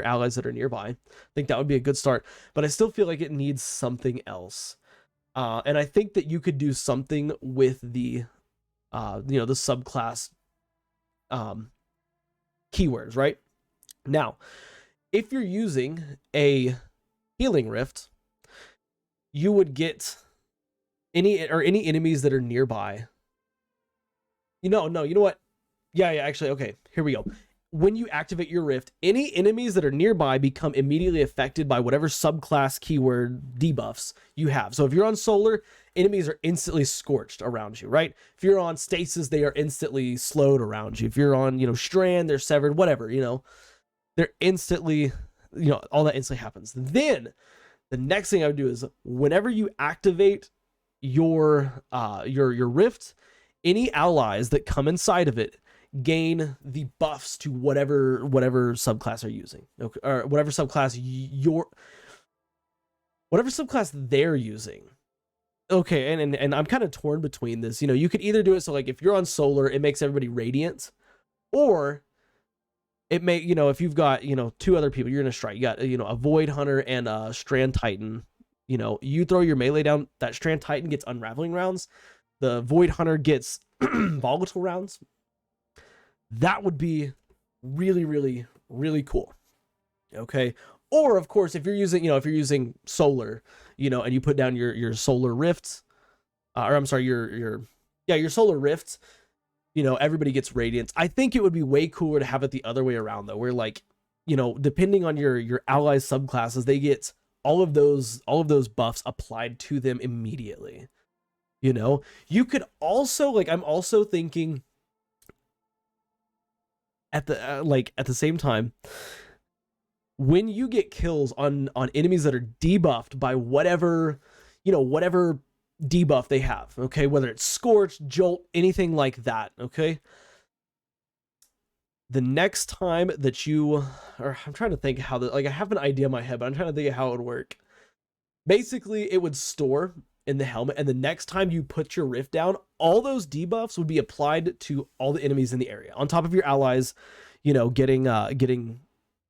allies that are nearby. I think that would be a good start, but I still feel like it needs something else. And I think that you could do something with the the subclass keywords, right? Now, if you're using a healing rift, you would get any enemies that are nearby. No, you know what? Yeah, actually, okay, here we go. When you activate your rift, any enemies that are nearby become immediately affected by whatever subclass keyword debuffs you have. So if you're on solar, enemies are instantly scorched around you, right? If you're on stasis, they are instantly slowed around you. If you're on, strand, they're severed, whatever, they're instantly, all that instantly happens. Then the next thing I would do is whenever you activate your rift, any allies that come inside of it gain the buffs to whatever subclass are using, okay, or whatever subclass they're using. Okay, and I'm kind of torn between this. You could either do it so like if you're on solar, it makes everybody radiant, or it may, if you've got 2 other people, you're gonna strike. You got a Void Hunter and a Strand Titan. You throw your melee down, that Strand Titan gets unraveling rounds, the Void Hunter gets volatile rounds. That would be really, really, really cool. Okay. Or of course, if you're using solar, and you put down your solar rifts, or I'm sorry, your solar rifts, everybody gets radiance. I think it would be way cooler to have it the other way around though, where like, depending on your allies subclasses, they get all of those buffs applied to them immediately. You could also, like, I'm also thinking at the same time, when you get kills on enemies that are debuffed by whatever debuff they have, okay, whether it's Scorch, Jolt, anything like that, okay, the next time that I'm trying to think how I have an idea in my head, but I'm trying to think of how it would work. Basically, it would store in the helmet, and the next time you put your rift down, all those debuffs would be applied to all the enemies in the area, on top of your allies, getting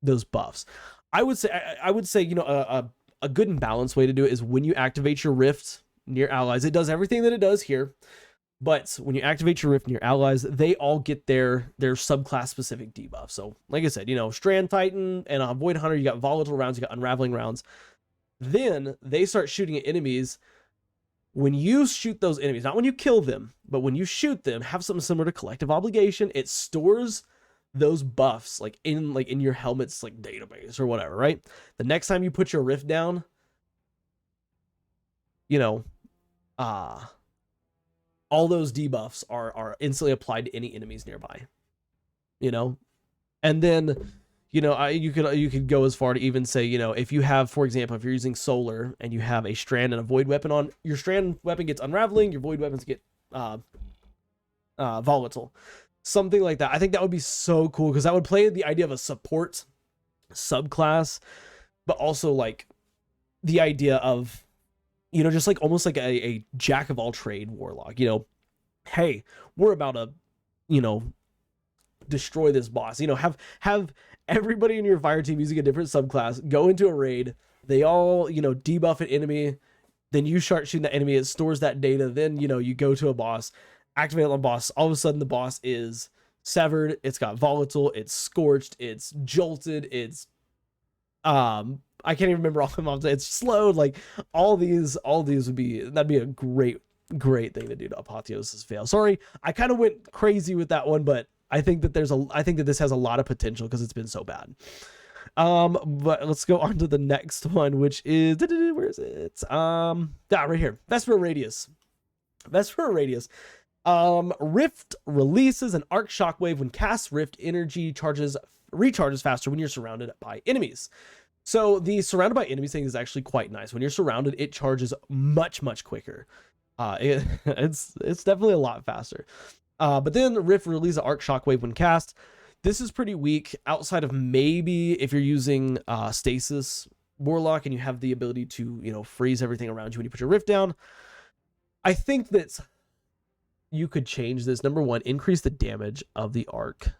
those buffs. I would say a good and balanced way to do it is when you activate your rift near allies, it does everything that it does here, but when you activate your rift near allies, they all get their subclass specific debuff. So like I said, Strand Titan and a Void Hunter, you got volatile rounds, you got unraveling rounds. Then they start shooting at enemies. When you shoot those enemies, not when you kill them, but when you shoot them, have something similar to Collective Obligation. It stores those buffs in your helmet's database or whatever, right? The next time you put your rift down, all those debuffs are instantly applied to any enemies nearby, you know. And then, you know, you could go as far to even say, you know, if you have, for example, if you're using solar and you have a strand and a void weapon on, your strand weapon gets unraveling, your void weapons get volatile, something like that. I think that would be so cool, because that would play the idea of a support subclass, but also like the idea of, you know, just like almost like a jack of all trade warlock. You know, hey, we're about to, you know, destroy this boss. You know, have everybody in your fire team using a different subclass go into a raid. They all, you know, debuff an enemy. Then you start shooting the enemy. It stores that data. Then, you know, you go to a boss, activate on the boss. All of a sudden, the boss is severed. It's got volatile. It's scorched. It's jolted. It's I can't even remember all of them. It's slowed. Like all these would be, that'd be a great thing to do to Apotheosis fail. Sorry, I kind of went crazy with that one, but I think that this has a lot of potential because it's been so bad. But let's go on to the next one, which is, where is it? Right here. Vesper Radius. Rift releases an arc shockwave when cast. Rift energy recharges faster when you're surrounded by enemies. So the surrounded by enemies thing is actually quite nice. When you're surrounded, it charges much quicker. It's definitely a lot faster. But then Rift releases an arc shockwave when cast. This is pretty weak outside of maybe if you're using stasis warlock and you have the ability to, you know, freeze everything around you when you put your rift down. I think that you could change this. Number one, increase the damage of the arc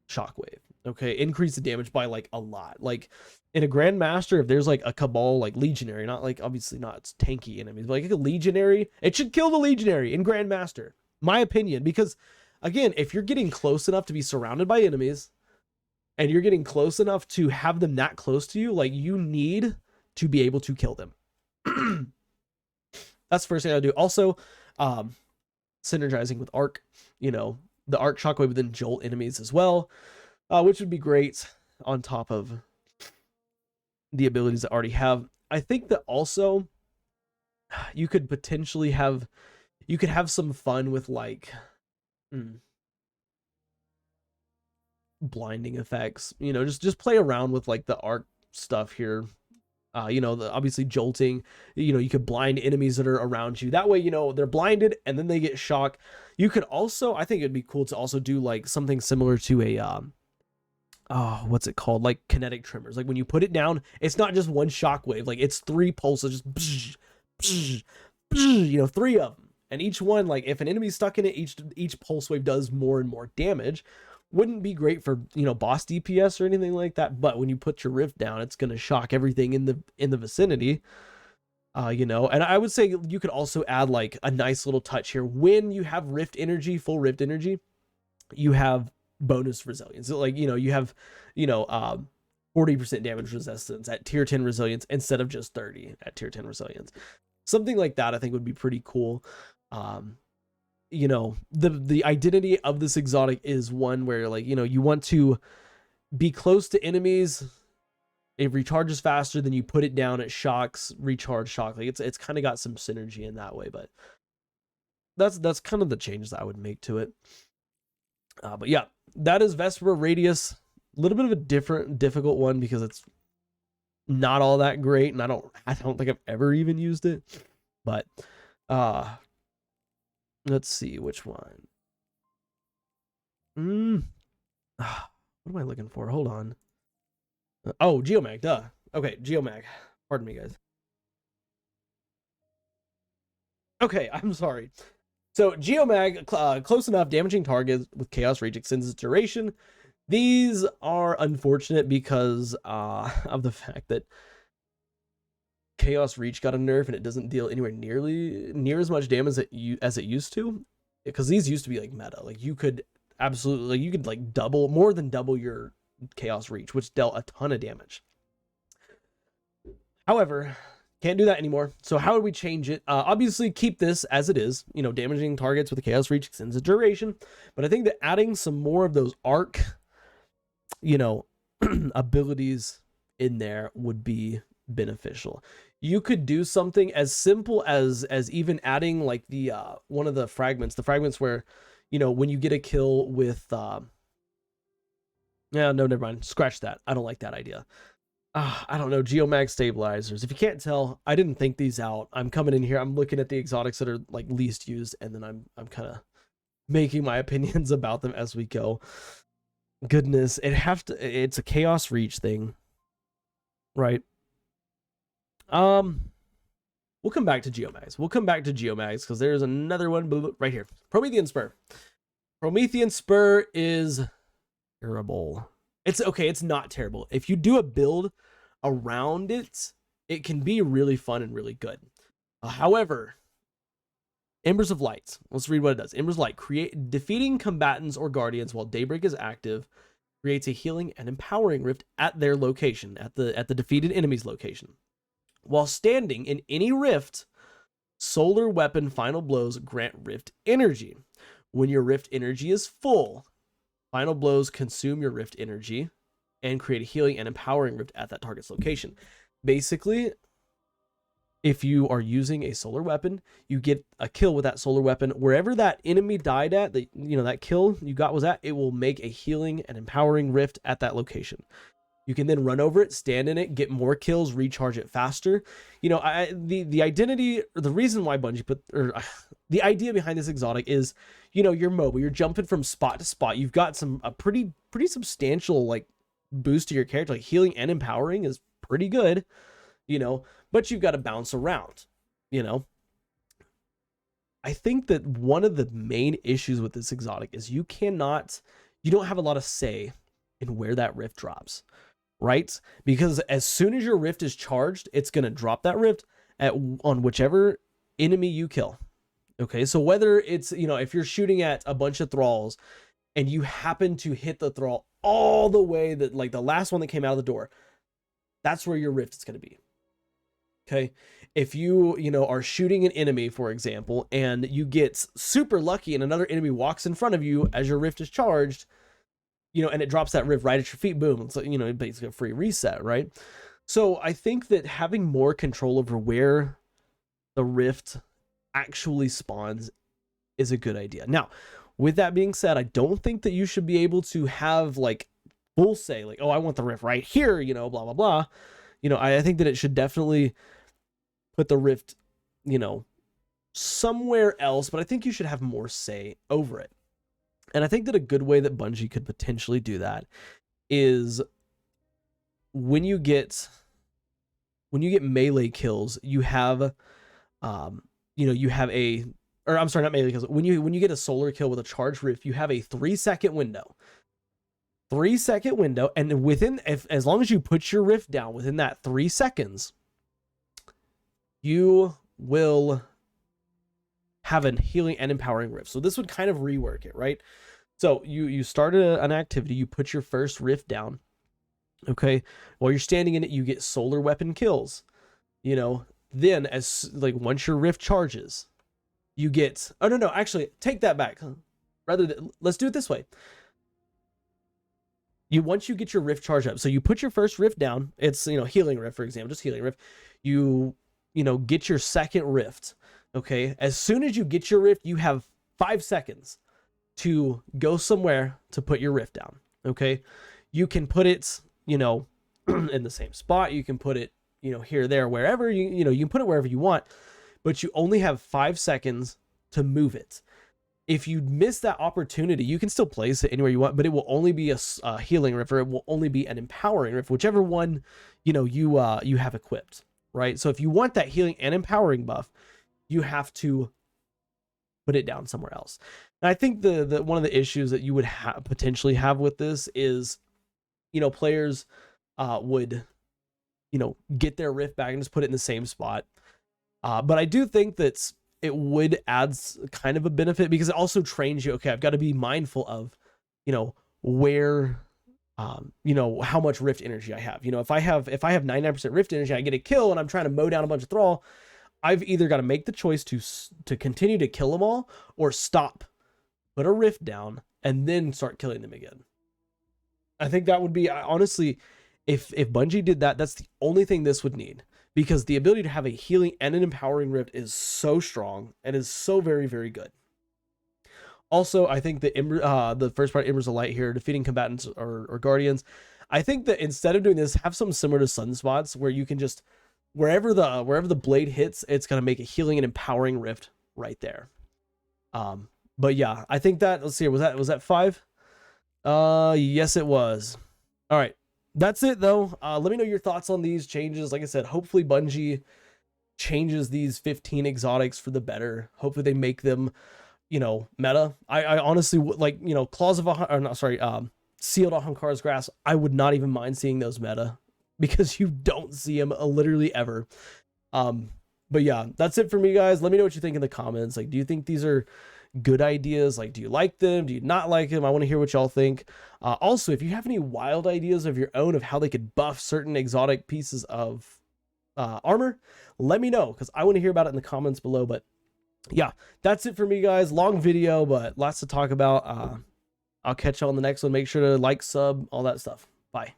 shockwave. Okay, increase the damage by like a lot. Like in a Grandmaster, if there's like a Cabal, like Legionary, not like, obviously not tanky enemies, but like a Legionary, it should kill the Legionary in Grandmaster, my opinion. Because again, if you're getting close enough to be surrounded by enemies and you're getting close enough to have them that close to you, like you need to be able to kill them. That's the first thing I do. Also, synergizing with arc, you know, the arc shockwave would then jolt enemies as well, which would be great on top of the abilities that I already have. I think that also you could potentially have, you could have some fun with like blinding effects, you know, just play around with like the arc stuff here. You know, obviously jolting, you know, you could blind enemies that are around you. That way, you know, they're blinded and then they get shocked. You could also, I think it'd be cool to also do like something similar to a, what's it called? Like kinetic tremors. Like when you put it down, it's not just one shockwave. Like it's 3 pulses, just, you know, 3 of them. And each one, like if an enemy's stuck in it, each pulse wave does more and more damage. Wouldn't be great for, you know, boss DPS or anything like that, but when you put your rift down, it's going to shock everything in the vicinity. You know, and I would say you could also add like a nice little touch here. When you have rift energy, full rift energy, you have bonus resilience. So like, you know, you have, you know, 40% damage resistance at tier 10 resilience instead of just 30 at tier 10 resilience. Something like that I think would be pretty cool. You know, the identity of this exotic is one where, like, you know, you want to be close to enemies. It recharges faster than you put it down. It shocks, recharge, shock. Like it's kind of got some synergy in that way, but that's kind of the changes I would make to it. But yeah, that is Vesper Radius. A little bit of a difficult one because it's not all that great, and I don't think I've ever even used it. But let's see which one. What am I looking for? Hold on. Oh, Geomag, duh. Okay, Geomag. Pardon me, guys. Okay, I'm sorry. So Geomag, close enough, damaging targets with Chaos Reach extends its duration. These are unfortunate because of the fact that Chaos Reach got a nerf and it doesn't deal anywhere near as much damage as it used to. Because these used to be like meta. Like you could absolutely, you could like more than double your Chaos Reach, which dealt a ton of damage. However, can't do that anymore. So how would we change it? Obviously keep this as it is, you know, damaging targets with the Chaos Reach extends the duration. But I think that adding some more of those arc, you know, abilities in there would be beneficial. You could do something as simple as even adding like the one of the fragments where, you know, when you get a kill with yeah, no, never mind, scratch that, I don't like that idea. I don't know, geomag stabilizers. If you can't tell, I didn't think these out. I'm coming in here, I'm looking at the exotics that are like least used, and then I'm kind of making my opinions about them as we go. Goodness, it's a chaos reach thing, right? We'll come back to geomags. Because there's another one right here. Promethean Spur. Promethean Spur is terrible. It's okay, it's not terrible. If you do a build around it, it can be really fun and really good. However, Embers of Light. Let's read what it does. Embers of Light. Defeating combatants or guardians while Daybreak is active creates a healing and empowering rift at their location, at the defeated enemy's location. While standing in any rift, solar weapon final blows grant rift energy. When your rift energy is full, final blows consume your rift energy and create a healing and empowering rift at that target's location. Basically, if you are using a solar weapon, you get a kill with that solar weapon. Wherever that enemy died at, that kill you got was at, it will make a healing and empowering rift at that location. You can then run over it, stand in it, get more kills, recharge it faster. You know, the identity, or the reason why Bungie the idea behind this exotic is, you know, you're mobile, you're jumping from spot to spot. You've got a pretty substantial like boost to your character, like healing and empowering is pretty good, you know, but you've got to bounce around, you know. I think that one of the main issues with this exotic is you don't have a lot of say in where that rift drops. Right? Because as soon as your rift is charged, it's going to drop that rift on whichever enemy you kill. Okay, so whether it's, you know, if you're shooting at a bunch of thralls and you happen to hit the thrall all the way that, like the last one that came out of the door, that's where your rift is going to be. Okay, if you know, are shooting an enemy, for example, and you get super lucky and another enemy walks in front of you as your rift is charged, you know, and it drops that rift right at your feet, boom. It's like, you know, basically a free reset, right? So I think that having more control over where the rift actually spawns is a good idea. Now, with that being said, I don't think that you should be able to have like full say, like, oh, I want the rift right here, you know, blah, blah, blah. You know, I think that it should definitely put the rift, you know, somewhere else, but I think you should have more say over it. And I think that a good way that Bungie could potentially do that is when you get melee kills, you have, you have not melee kills. When you get a solar kill with a charge rift, you have a 3-second window. 3-second window, and as long as you put your rift down within that 3 seconds, you will have a healing and empowering rift. So this would kind of rework it, right? So you start an activity, you put your first rift down, okay? While you're standing in it, you get solar weapon kills, you know. Then once your rift charges, you get, oh no, actually take that back. Let's do it this way. Once you get your rift charged up, so you put your first rift down, it's, you know, healing rift, for example, just healing rift. You get your second rift. Okay, as soon as you get your rift, you have 5 seconds to go somewhere to put your rift down. Okay, you can put it, you know, in the same spot. You can put it, you know, here, there, wherever you can put it wherever you want, but you only have 5 seconds to move it. If you miss that opportunity, you can still place it anywhere you want, but it will only be a healing rift, or it will only be an empowering rift, whichever one, you know, you have equipped, right? So if you want that healing and empowering buff, you have to put it down somewhere else. And I think the one of the issues that you would potentially have with this is, you know, players would, you know, get their rift back and just put it in the same spot. But I do think that it would add kind of a benefit, because it also trains you. Okay, I've got to be mindful of, you know, where, you know, how much rift energy I have. You know, if I have 99% rift energy, I get a kill and I'm trying to mow down a bunch of thrall, I've either got to make the choice to continue to kill them all, or stop, put a rift down, and then start killing them again. I think that would be, honestly, If Bungie did that, that's the only thing this would need, because the ability to have a healing and an empowering rift is so strong and is so very, very good. Also, I think the first part, Embers of Light here, defeating combatants or guardians. I think that instead of doing this, have something similar to Sunspots, where you can just wherever the blade hits, it's gonna make a healing and empowering rift right there. But yeah, I think that, let's see, was that 5? Yes, it was. All right, that's it though. Let me know your thoughts on these changes. Like I said, hopefully Bungie changes these 15 exotics for the better. Hopefully they make them, you know, meta. I honestly would, like, you know, Claws of Sealed Ahamkar's Grasp, I would not even mind seeing those meta, because you don't see them literally ever. But yeah, that's it for me, guys. Let me know what you think in the comments. Like, do you think these are good ideas? Like, do you like them? Do you not like them? I want to hear what y'all think. Also, if you have any wild ideas of your own of how they could buff certain exotic pieces of armor, let me know, because I want to hear about it in the comments below. But yeah, that's it for me, guys. Long video, but lots to talk about. I'll catch you on the next one. Make sure to like, sub, all that stuff. Bye.